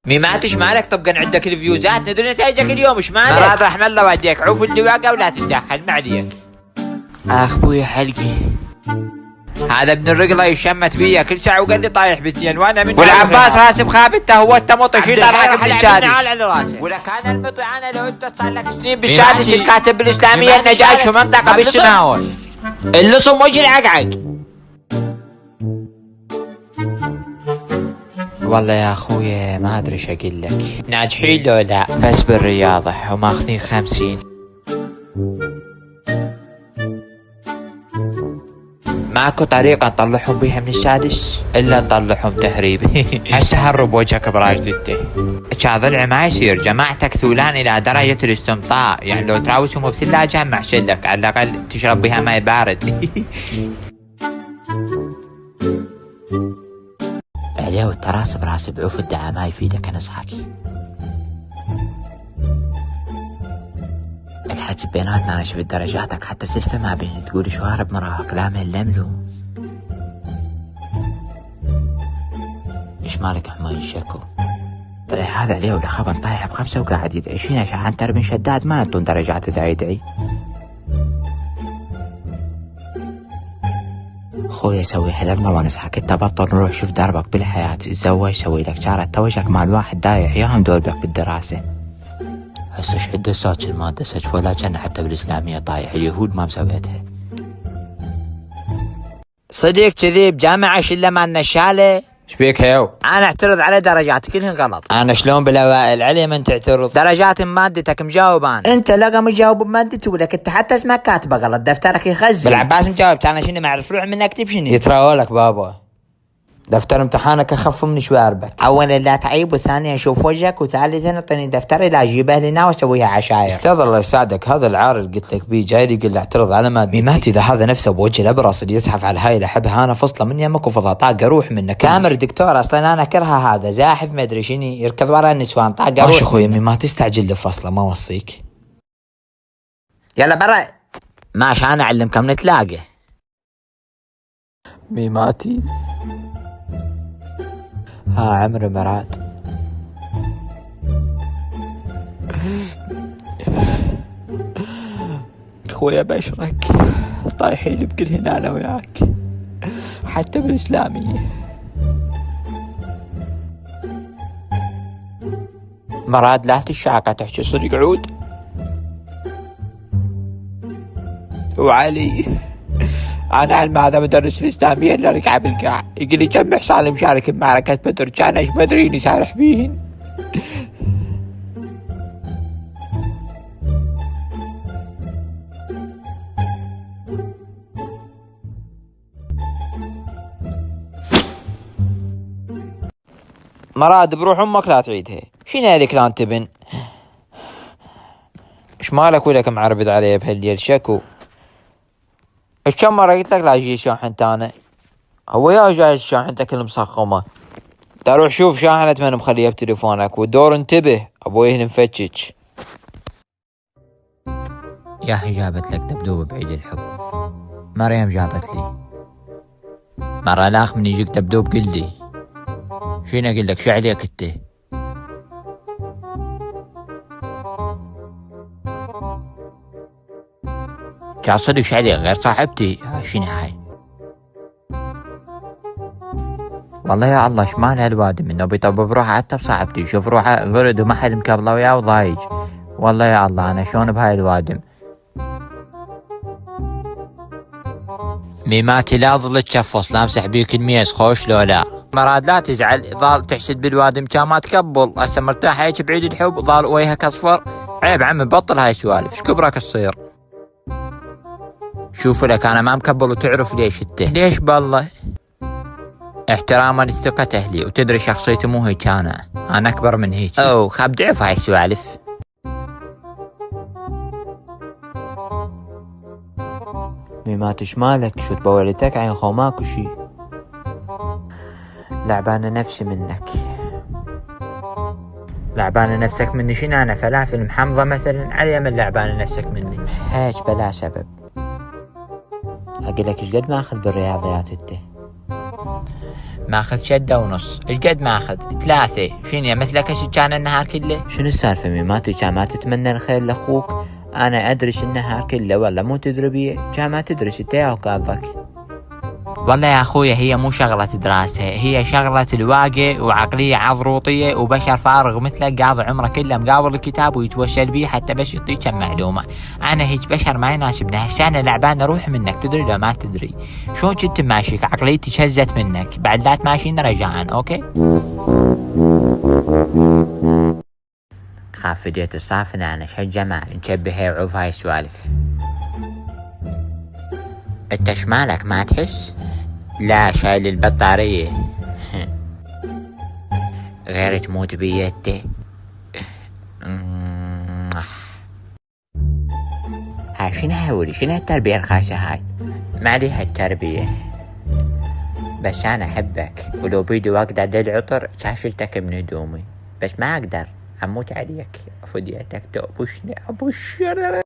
ميمات ايش مالك؟ طبقا عندك الفيوزات ندري نتائجك اليوم ايش مالك؟ مراد رحم الله والديك عوف اللي واقع ولا تتدخل ما عليك. اخ بويا حلقي هذا ابن الرقله يشمت بيا كل ساعه وقال لي طايح بثنين وانا من والعباس راسم خابته هو التمط شي راكب بالسادس ولا كان المطي انا لو انت صار لك سنين بالسادس الكاتب بالاسلاميه النجاش ومنطقه بالسماوي اللصم وجه العقعق. والله يا اخويا ما ادري ايش اقول لك، ناجحين لو لا بس بالرياضه وماخذين 50. ماكو طريقة نطلعهم بيها من السادس الا نطلعهم تهريب. هسه هرب وجهك براجدته كان ضلع ما يصير. جماعتك ثولان الى درجة الاستمطاء، يعني لو تراوسهم بثلاجة ما لك على الاقل تشرب بها ماء بارد. عليه والتراسب راسب عوف الدعاء ما يفيدك انصحك. الحج بيناتنا انا شفت درجاتك حتى سلفة ما بين تقول شوارب مراهق لا من لملو. ايش مالك حماي الشكو؟ طلع هذا عليه ولا خبر طايح ب5 وقاعد يدعي شين عشان تربين شداد ما ينطون درجات اذا يدعي. خويا سوي حلقنا ونصحك انت بطل نروح شوف دربك بالحياة تتزوج سوي لك شارة توجك مال واحد دايح ياهم دوربك بالدراسة. هسه ايش عده ساتش المادة سج ولا كان حتى بالاسلامية طايح اليهود ما مسويتها. صدق كذي بجامعة شلة مال نشالة. ايش بيك هيو؟ انا اعترض على درجاتي كلهن غلط. انا شلون بالاوائل علي من تعترض؟ درجات مادتك مجاوبان. انت لقى مجاوب بمادتي ولك انت حتى اسمك كاتبه غلط دفترك يخزن. بالعباس مجاوب انا شنو ما اعرف روح منك اكتب شنو يتراولك بابا. دفتر امتحانك اخف من شواربك. اولا لا تعيب وثانيا اشوف وجهك وثالثا اعطيني دفتري لا اجيبه لنا واسويها عشاير. استاذ الله يساعدك هذا العار اللي قلت لك بيه جاي يقول لي اعترض على مادتي. ميمات اذا هذا نفسه بوجه الابرص اللي يزحف على هاي الاحبها انا فصله من يمك وفضا طاقه اروح منك. كامر دكتور اصلا انا كرهه هذا زاحف ما ادري شنو يركض ورا النسوان طاقه اروح. ماشي اخوي ميمات تستعجل لفصله ما اوصيك. يلا برا ماشي انا اعلمكم نتلاقى. ميماتي ها عمرو مراد خويا بشرك طايحين بكل هنا انا وياك حتى بالاسلاميه. مراد لا تشاقه تحكي صدق عود. وعلي انا علم هذا مدرس الاسلاميه اللي ركع بالقاع يقول لي كم حصان مشارك بمعركه بدر كان ايش بدريني سارح بيهن. مراد بروح امك لا تعيدها. شنو هذيك لا تبن؟ ايش مالك ولك معربد علي بهالليل شكو؟ ايش كم مرة قلت لك لا اجي شاحنت انا؟ هو يا جاي شاحنتك المسخمة. تروح شوف شاحنة من مخليها بتليفونك والدور انتبه ابوي مفتشك. يا اخي جابت لك دبدوب بعيد الحب. مريم جابت لي. مرة الاخ من يجيك دبدوب قل لي. شنو اقول لك شو عليك انت؟ كان صدق شو عليك غير صاحبتي شنو هاي؟ والله يا الله شمال هالوادم انه بيطبب روحه حتى بصاحبتي يشوف روحه غرد وما حد مكبله وياه وضايج. والله يا الله انا شلون بهاي الوادم. ميماتي لا ظلت شفص لا امسح بيك الميز خوش لو لا. مراد لا تزعل ظال تحسد بالوادم كان ما تقبل هسه مرتاح هيك بعيد الحب ظال وجهك اصفر. عيب عمي بطل هاي السوالف ايش كبرك تصير. شوفوا لك انا ما مكبل وتعرف ليش انت. ليش بالله؟ احتراما لثقة اهلي وتدري شخصيتي مو هيك انا اكبر من هيك. او خاب ضعف هاي السوالف. ميمات ايش مالك شو تبولتك عين خو ماكو شي. لعبانة نفسي منك. لعبانة نفسك مني شنو انا فلافل محمضة مثلا علي من لعبانة نفسك مني هيك بلا سبب. اقول لك ايش قد ما اخذ بالرياضيات انت؟ ماخذ شدة ونص. ايش قد ماخذ؟ 3. شنو مثلك كان النهار كله؟ شنو السالفة ميماتي؟ كان ما تتمنى الخير لاخوك؟ انا ادرس النهار كله والله مو تدري بيه، كان ما تدرس انت يا قاضك. والله يا اخويا هي مو شغلة دراسة، هي شغلة الواقع وعقلية عضروطية وبشر فارغ مثلك قاضي عمره كله مقابل الكتاب ويتوسل بيه حتى بس يعطيك كم معلومة. انا هيك بشر ما يناسبنا، هسه لعبان اروح منك تدري لو ما تدري. شلون كنت ماشيك عقليتي شزت منك، بعد لا تماشينا رجعان اوكي؟ خاف فديت الصافنة انا شجمال نشبه وعوف هاي السوالف. انت شمالك ما تحس؟ لا شايل البطارية. غير تموت بيدي. هاي شنو هاي شنو هالتربية الخايسة هاي؟ ما عليها التربية، بس انا احبك ولو بيدي واقدر للعطر شاشلتك من هدومي، بس ما اقدر اموت عليك فديتك تأبشني ابشر.